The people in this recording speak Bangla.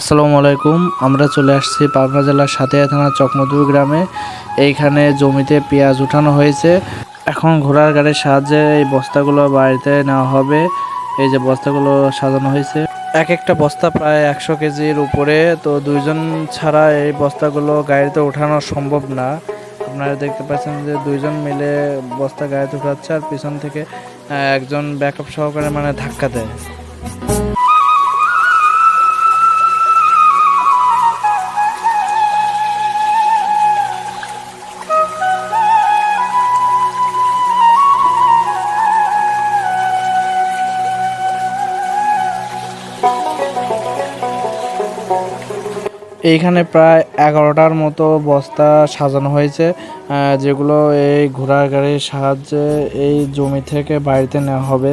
আসসালামু আলাইকুম। আমরা চলে আসছি পাবনা জেলার সাতিয়ার থানার চকমধুর গ্রামে। এইখানে জমিতে পেঁয়াজ উঠানো হয়েছে। এখন ঘোড়ার গাড়ির সাহায্যে এই বস্তাগুলো বাড়িতে নেওয়া হবে। এই যে বস্তাগুলো সাজানো হয়েছে, এক একটা বস্তা প্রায় 100 কেজির উপরে। তো দুইজন ছাড়া এই বস্তাগুলো গাড়িতে ওঠানো সম্ভব না। আপনারা দেখতে পাচ্ছেন যে দুইজন মিলে বস্তা গাড়িতে উঠাচ্ছে, আর পিছন থেকে একজন ব্যাকআপ সহকারে মানে ধাক্কা দেয়। এইখানে প্রায় 11টার মতো বস্তা সাজানো হয়েছে, যেগুলো এই ঘোড়ার গাড়ির সাহায্যে এই জমি থেকে বাড়িতে নেওয়া হবে।